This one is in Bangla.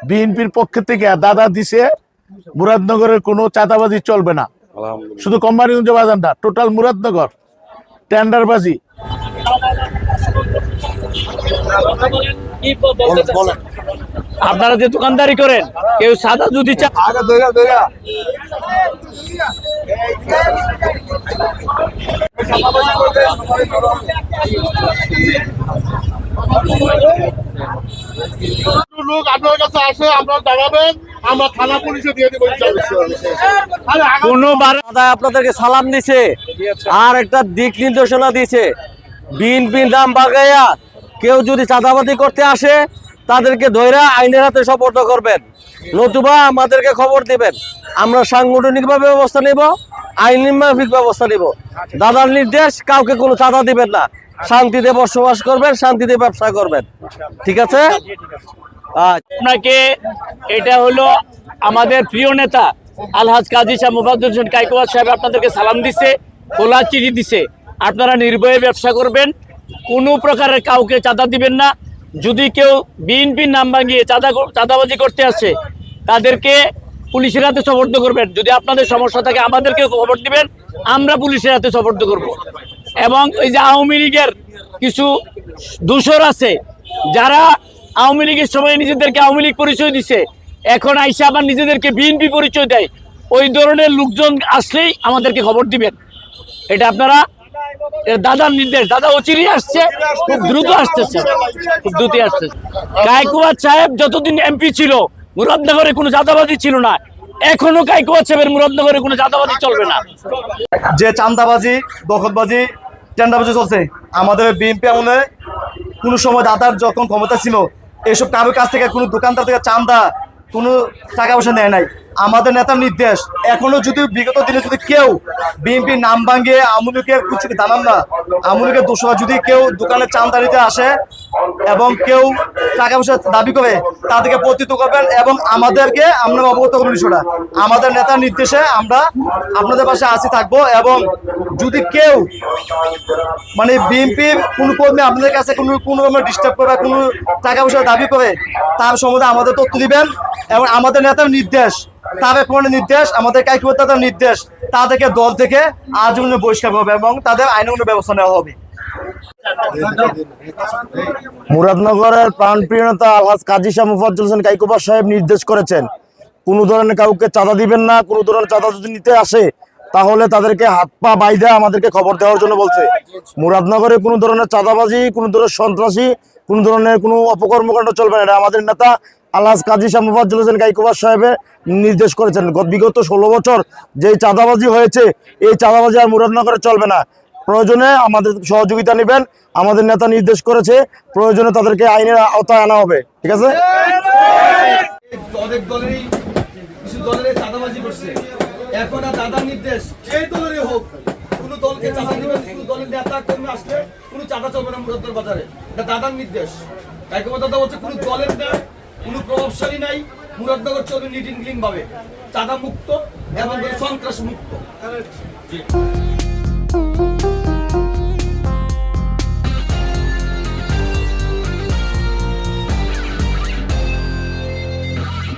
বিএনপির পক্ষ থেকে দাদা দিছে মুরাদনগরের কোনো চাঁদাবাজি চলবে না, শুধু কোম্পানিগঞ্জ বাজার না, টোটাল মুরাদনগর টেন্ডারবাজি। আপনারা যে দোকানদারি করেন, কেউ সাদা যদি লোক আপনার কাছে আসে, আপনারা জানাবেন, আমরা থানা পুলিশে দিয়ে দেবো। আপনাদেরকে সালাম দিছে আর একটা দিক নির্দেশনা দিছে, বিএনপির নাম বাগাইয়া কেউ যদি চাঁদাবাজি করতে আসে তাদেরকে ধরে আইনের হাতে সোপর্দ করবেন, নতুবা আমাদেরকে খবর দিবেন। আমরা সাংগঠনিকভাবে ব্যবস্থা নেব, আইনি মাফিক ব্যবস্থা নেব। দাদার নির্দেশ, কাউকে কোনো চাঁদা দিবেন না, শান্তিতে বসবাস করবেন, শান্তিতে ব্যবসা করবেন, ঠিক আছে? আপনাকে এটা হলো আমাদের প্রিয় নেতা আলহাজ কাজী শাহ মুফাজ্জল হোসেন কায়কোবাদ সাহেব আপনাদেরকে সালাম দিছে, খোলা চিঠি দিছে। আপনারা নির্ভয়ে ব্যবসা করবেন, কোনো প্রকারের কাউকে চাঁদা দিবেন না। যদি কেউ বিএনপির নাম ভাঙিয়ে চাঁদাবাজি করতে আসে তাদেরকে পুলিশের হাতে সোপর্দ করবেন। যদি আপনাদের সমস্যা থাকে আমাদেরকে খবর দিবেন, আমরা পুলিশের হাতে সোপর্দ করব। এবং এই যে আওয়ামী লীগের কিছু দূষর আছে যারা আওয়ামী লীগের সময় নিজেদেরকে আওয়ামী লীগ পরিচয় দিছে, এখন আইসে আবার নিজেদেরকে বিএনপি পরিচয় দেয়, ওই ধরনের লোকজন আসলেই আমাদেরকে খবর দিবেন। এটা আপনারা দাদার নির্দেশ, দাদা অচিরেই আসছে, খুব দ্রুত আসতেছে, খুব দ্রুত আসতেছে। কায়কোবাদ সাহেব যতদিন এমপি ছিল মুরাদনগরে কোনো চাঁদাবাজি ছিল না, এখনো কায়কোবাদ সাহেবের মুরাদনগরে কোনো চাঁদাবাজি চলবে না। যে চাঁদাবাজি, দখলবাজি, টেন্ডারবাজি চলছে, আমাদের বিএনপি আমলে কোনো সময় দাদার যখন ক্ষমতা ছিল এইসব কারোর কাছ থেকে কোনো দোকানদার থেকে চাঁদা কোনো টাকা পয়সা নেয় নাই। আমাদের নেতার নির্দেশ, এখনো যদি বিগত দিনে যদি কেউ বিএনপির নাম ভাঙিয়ে আমুলকে কিছু জানান না, আমুলকে দোষরা যদি কেউ দোকানে চাঁদা নিতে আসে এবং কেউ টাকা পয়সা দাবি করে তাদেরকে প্রতিহত করবেন এবং আমাদেরকে আমরা অবগত করবেন বিষয়টা। আমাদের নেতার নির্দেশে আমরা আপনাদের পাশে আসি থাকবো। এবং যদি কেউ মানে বিএনপির কোনো কর্মী আপনাদের কাছে কোনো রকমের ডিস্টার্ব করে, কোনো টাকা পয়সা দাবি করে, তার সম্বন্ধে আমাদের তথ্য দিবেন। এবং আমাদের নেতার নির্দেশ, তাদের কোনো নির্দেশ, আমাদের কায়কোবাদ দাদার নির্দেশ, তাদেরকে দল থেকে আজীবন বহিষ্কার হবে এবং তাদের আইনানুগ ব্যবস্থা নেওয়া হবে। মুরাদনগরের প্রাণপ্রিয় নেতা আলহাজ কাজী শাহ মুফাজ্জল হোসেন কায়কোবাদ সাহেব নির্দেশ করেছেন, কোনো ধরনের কাউকে চাঁদা দিবেন না। কোনো ধরনের চাঁদা যদি নিতে আসে তাহলে তাদেরকে হাত পা বাইধা আমাদেরকে খবর দেওয়ার জন্য বলছে। মুরাদনগরে কোনো ধরনের চাঁদাবাজি, কোনো ধরনের সন্ত্রাসী, কোনো ধরনের কোনো অপকর্মকাণ্ড চলবে না। এটা আমাদের নেতা আলহাজ কাজী শাহ মুফাজ্জল হোসেন কায়কোবাদ সাহেবের নির্দেশ করেছেন। বিগত 16 বছর যেই চাঁদাবাজি হয়েছে, এই চাঁদাবাজি আর মুরাদনগরে চলবে না। প্রয়োজনে আমাদের সহযোগিতা নেবেন, আমাদের নেতা নির্দেশ করেছে, প্রয়োজনে তাদেরকে আইনের আওতায় আনা হবে, ঠিক আছে? অনেক দলেরই কিছু দলের চাঁদাবাজি করছে, এখন আর দাদার নির্দেশ এই দলেরই হোক, কোনো দলকে চাঁদা দিবেন, কোনো দলের নেতা কর্মী আসলে কোনো চাঁদা চলবে না মুরাদনগর বাজারে। এটা দাদার নির্দেশ। কায়কোবাদ দাদা বলছে কোনো দলের নেই, কোনো প্রভাবশালী নাই, মুরাদনগর চলবে নিট এন্ড ক্লিন ভাবে, চাঁদা মুক্ত এবং সন্ত্রাস মুক্ত।